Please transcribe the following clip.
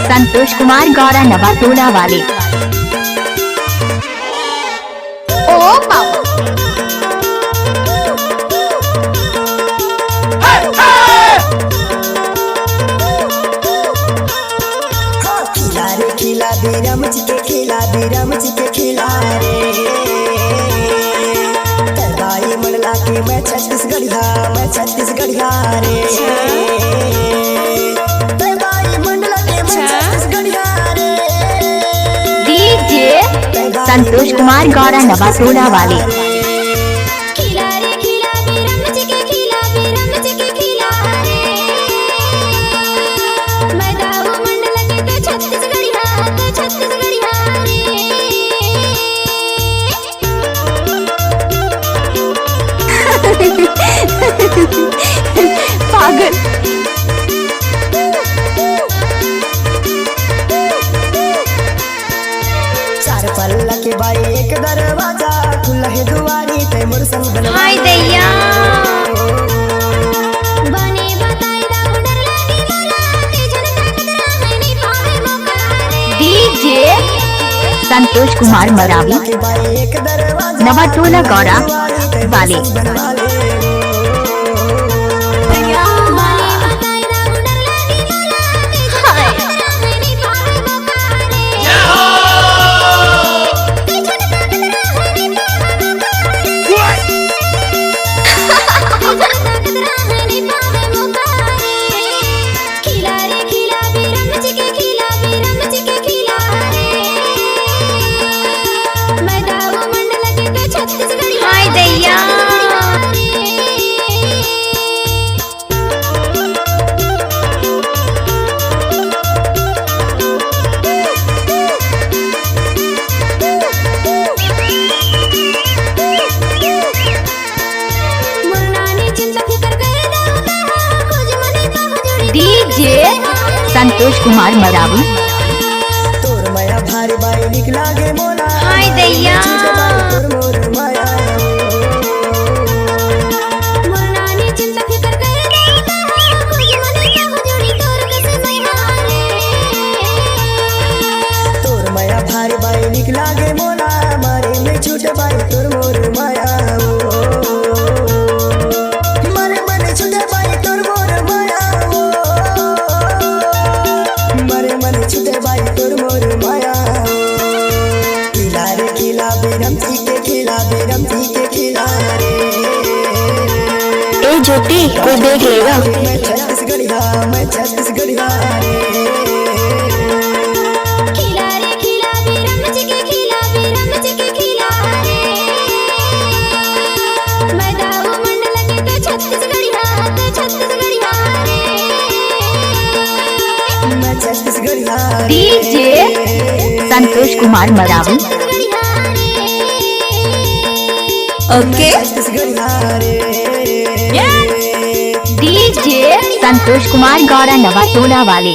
संतोष कुमार गौरा नवाटोला वाले। ओ बाबा खिला बीरम के खिला रे तरवाई मंडला के मैं छत्तीसगढ़िया रे तरवाई मंडला के मैं छत्तीसगढ़िया रे। डीजे संतोष कुमार गौरा नवाटोला वाले। पागल चार पल्ला के बाई एक दरवाजा खुला है दुआरी ते मोर संग बनवा। हाय दैया बने बताई दा डर लागी मला ते जनता कदरा नहीं पावे मौका। डीजे संतोष कुमार मरावी के बाई एक दरवाजा नवाटोला गौरा वाले। हाय दैया डीजे संतोष कुमार मरावी। तोर माया भारी बाई निकला गे मोला। हाय दैया तोर मोर माया तोर माया भारी बाई निकला गे मोला मारे में छूट बाई तोर मोर माया मारे मन छूटे बाई तोर मोर माया मारे मन छूटे बाई तोर मोर माया। खिला रे खिला बेरम के खिला रे ए ज्योति कोई देख लेगा। मैं छत्तीसगढ़िया रे डीजे संतोष कुमार मरावी। ओके डीजे संतोष कुमार गौरा नवाटोला वाले।